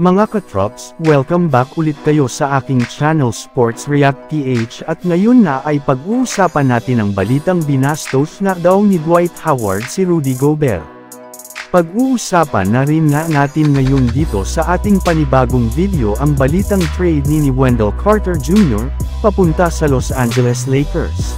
Mga katrops, welcome back ulit kayo sa aking channel Sports React PH at ngayon na ay pag-uusapan natin ang balitang binastos na daw ni Dwight Howard si Rudy Gobert. Pag-uusapan na rin nga natin ngayon dito sa ating panibagong video ang balitang trade ni Wendell Carter Jr. papunta sa Los Angeles Lakers.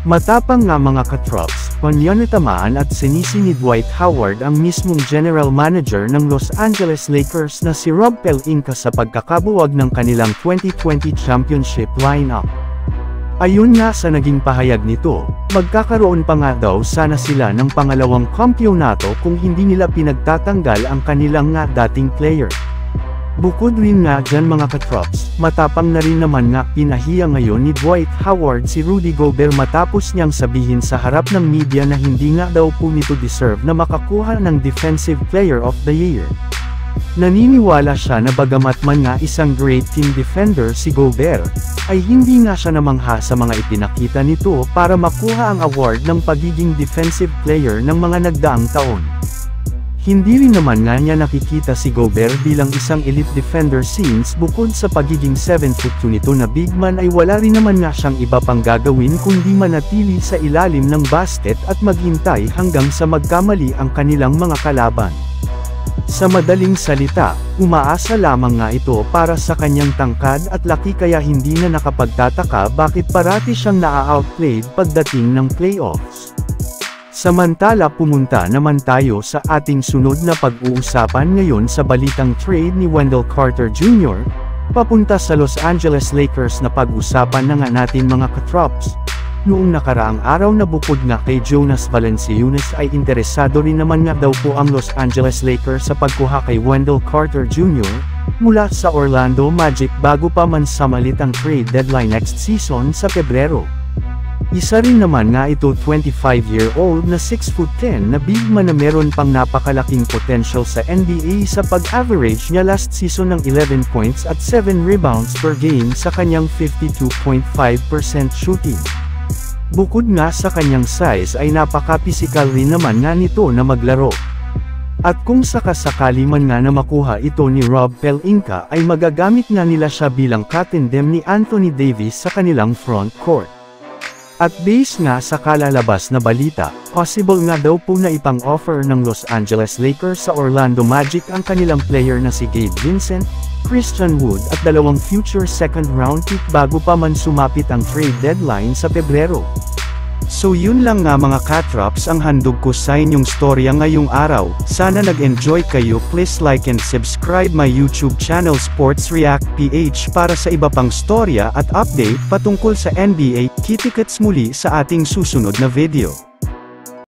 Matapang nga mga katrops, panyanatamaan at sinisi ni Dwight Howard ang mismong general manager ng Los Angeles Lakers na si Rob Pelinka sa pagkakabuwag ng kanilang 2020 championship lineup. Ayon nga sa naging pahayag nito, magkakaroon pa nga daw sana sila ng pangalawang kampyonato kung hindi nila pinagtatanggal ang kanilang nga dating player. Bukod rin nga dyan mga katrops, matapang na rin naman nga pinahiya ngayon ni Dwight Howard si Rudy Gobert matapos niyang sabihin sa harap ng media na hindi nga daw po nito deserve na makakuha ng Defensive Player of the Year. Naniniwala siya na bagamat man nga isang great team defender si Gobert, ay hindi nga siya namangha sa mga ipinakita nito para makuha ang award ng pagiging defensive player ng mga nagdaang taon. Hindi rin naman nga niya nakikita si Gobert bilang isang elite defender since bukod sa pagiging 7'2" nito na big man ay wala rin naman nga siyang iba pang gagawin kundi manatili sa ilalim ng basket at maghintay hanggang sa magkamali ang kanilang mga kalaban. Sa madaling salita, umaasa lamang nga ito para sa kanyang tangkad at laki kaya hindi na nakapagtataka bakit parati siyang naa-outplayed pagdating ng playoffs. Samantala pumunta naman tayo sa ating sunod na pag-uusapan ngayon sa balitang trade ni Wendell Carter Jr. papunta sa Los Angeles Lakers na pag-usapan na nga natin mga katrops. Noong nakaraang araw na bukod nga kay Jonas Valanciunas ay interesado rin naman nga daw po ang Los Angeles Lakers sa pagkuha kay Wendell Carter Jr. mula sa Orlando Magic bago pa man samalit ang trade deadline next season sa Pebrero. Isa rin naman nga ito 25-year-old na 6'10" na big man na meron pang napakalaking potential sa NBA sa pag-average niya last season ng 11 points at 7 rebounds per game sa kanyang 52.5% shooting. Bukod nga sa kanyang size ay napaka-physical rin naman nga nito na maglaro. At kung sakasakali man nga na makuha ito ni Rob Pelinka ay magagamit nga nila siya bilang katandem ni Anthony Davis sa kanilang front court. At base nga sa kalalabas na balita, possible nga daw po na ipang-offer ng Los Angeles Lakers sa Orlando Magic ang kanilang player na si Gabe Vincent, Christian Wood at dalawang future second-round pick bago pa man sumapit ang trade deadline sa Pebrero. So yun lang nga mga katrops ang handog ko sa inyong storya ngayong araw. Sana nag-enjoy kayo. Please like and subscribe my YouTube channel Sports React PH para sa iba pang storya at update patungkol sa NBA. Kita-kits muli sa ating susunod na video.